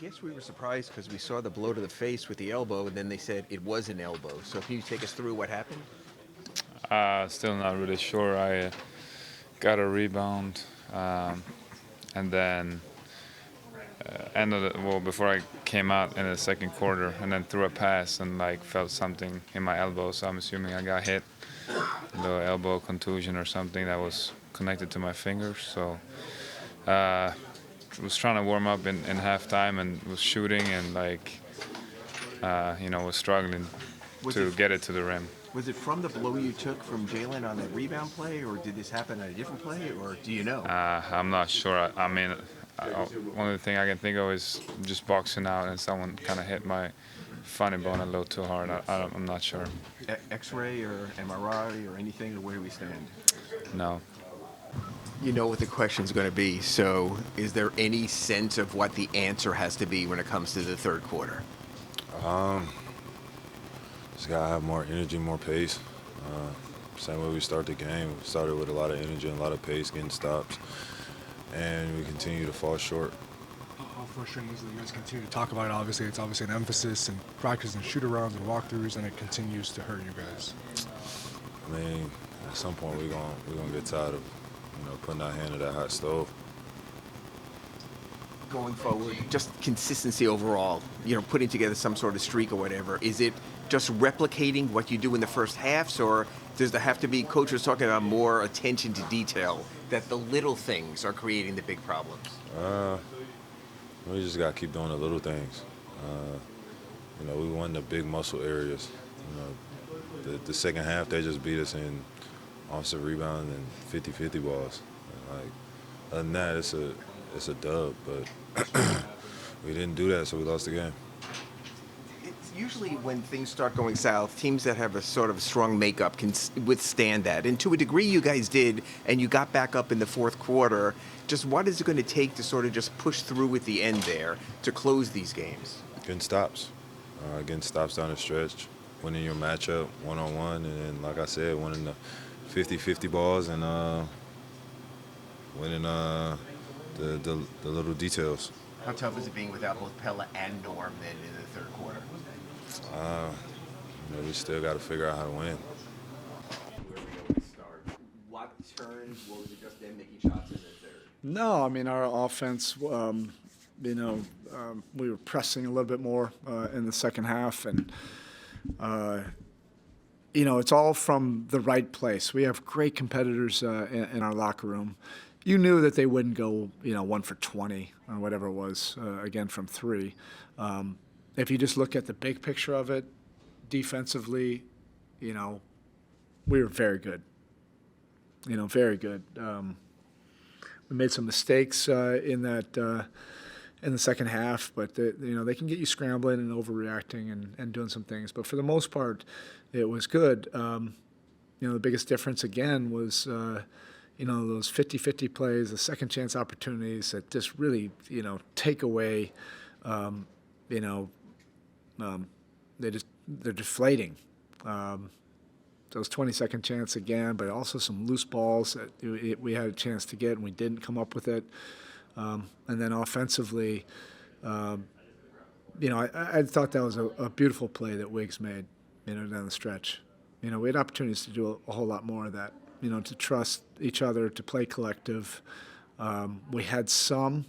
guess we were surprised because we saw the blow to the face with the elbow, and then they said it was an elbow. So can you take us through what happened? Still not really sure. I got a rebound, and then before I came out in the second quarter, and then threw a pass and felt something in my elbow. So I'm assuming I got hit, the elbow contusion or something that was connected to my fingers. So was trying to warm up in halftime and was shooting and was struggling to get it to the rim. Was it from the blow you took from Jalen on that rebound play, or did this happen on a different play, or do you know? I'm not sure. One of the things I can think of is just boxing out and someone kind of hit my funny bone a little too hard. I'm not sure. X-ray or MRI or anything, or where do we stand? No. You know what the question's going to be, so is there any sense of what the answer has to be when it comes to the third quarter? Just got to have more energy, more pace. Same way we start the game. We started with a lot of energy and a lot of pace, getting stops, and we continue to fall short. How frustrating is it that you guys continue to talk about it? Obviously, it's obviously an emphasis in practice and shoot-arounds and walkthroughs, and it continues to hurt you guys. At some point we're gonna get tired of putting our hand to that hot stove. Going forward, just consistency overall, putting together some sort of streak or whatever, is it just replicating what you do in the first halves, or does there have to be, Coach was talking about more attention to detail, that the little things are creating the big problems? We just got to keep doing the little things. We won the big muscle areas. The second half, they just beat us in offensive rebound and 50-50 balls. Other than that, it's a dub, but we didn't do that, so we lost the game. It's usually when things start going south, teams that have a sort of strong makeup can withstand that. And to a degree you guys did, and you got back up in the fourth quarter. Just what is it going to take to sort of just push through at the end there to close these games? Getting stops. Getting stops down the stretch, winning your matchup one-on-one, and then, like I said, winning the 50-50 balls and winning the little details. How tough is it being without both Pelle and Norm then in the third quarter? We still got to figure out how to win. What turns? Was it just them making shots in the third? No, our offense, we were pressing a little bit more in the second half, and it's all from the right place. We have great competitors in our locker room. You knew that they wouldn't go, 1 for 20 or whatever it was, again from 3. If you just look at the big picture of it, defensively, we were very good. Very good. We made some mistakes in the second half, but they can get you scrambling and overreacting and doing some things. But for the most part, it was good. The biggest difference again was those 50-50 plays, the second chance opportunities that just really take away. They're deflating. Those 20-second chance again, but also some loose balls that we had a chance to get and we didn't come up with it. And then offensively, I thought that was a beautiful play that Wiggs made, down the stretch. We had opportunities to do a whole lot more of that, to trust each other, to play collective. We had some,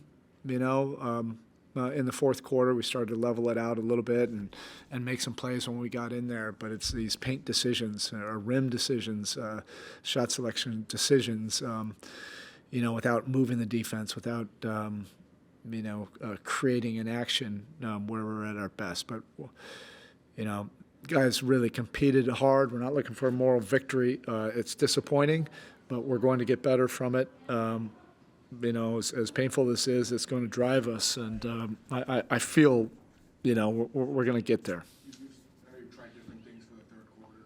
in the fourth quarter, we started to level it out a little bit and make some plays when we got in there. But it's these paint decisions or rim decisions, shot selection decisions, without moving the defense, without, creating an action where we're at our best. But, guys really competed hard. We're not looking for a moral victory. It's disappointing, but we're going to get better from it. As painful this is, it's going to drive us, and I feel, we're going to get there. You tried different things for the third quarter.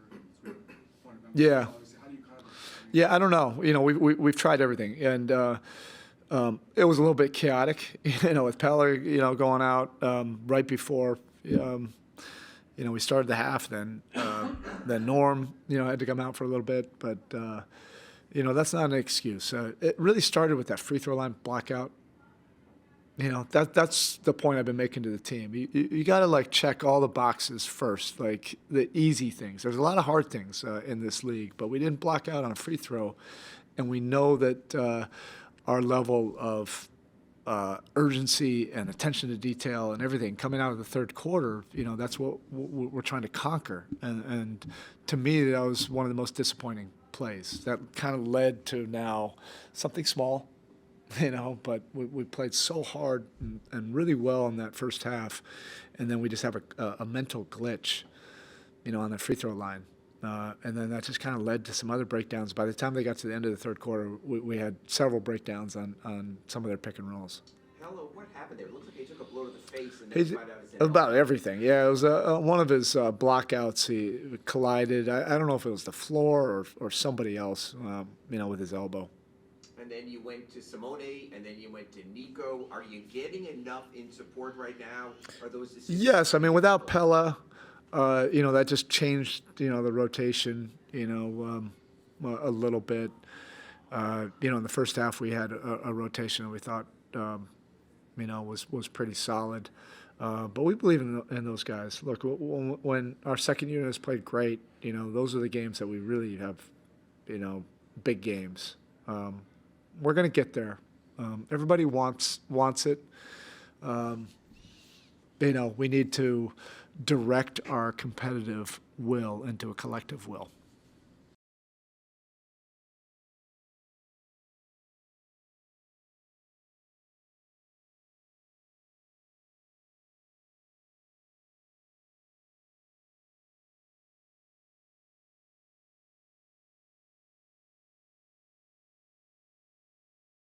Yeah. How do you Yeah, I don't know. We've tried everything, and it was a little bit chaotic. With Pelle, going out right before, we started the half. Then Norm, had to come out for a little bit, but. That's not an excuse. It really started with that free throw line blackout. That's the point I've been making to the team. You got to like check all the boxes first, like the easy things. There's a lot of hard things in this league, but we didn't block out on a free throw, and we know that our level of urgency and attention to detail and everything coming out of the third quarter, that's what we're trying to conquer. And to me, that was one of the most disappointing plays. That kind of led to now something small. But we played so hard and really well in that first half, and then we just have a mental glitch, on the free throw line. And then that just kind of led to some other breakdowns. By the time they got to the end of the third quarter, we had several breakdowns on some of their pick and rolls. Hello, what happened there? It looks like he took a blow to the face and then right out his head. About everything, yeah. It was one of his blockouts. He collided. I don't know if it was the floor or somebody else, with his elbow. And then you went to Simone, and then you went to Nico. Are you getting enough in support right now? Are those decisions? Yes, I mean, without Pelle, that just changed, the rotation, a little bit. In the first half we had a rotation that we thought, was pretty solid. But we believe in those guys. Look, when our second unit has played great, those are the games that we really have, big games. We're going to get there. Everybody wants it. We need to direct our competitive will into a collective will.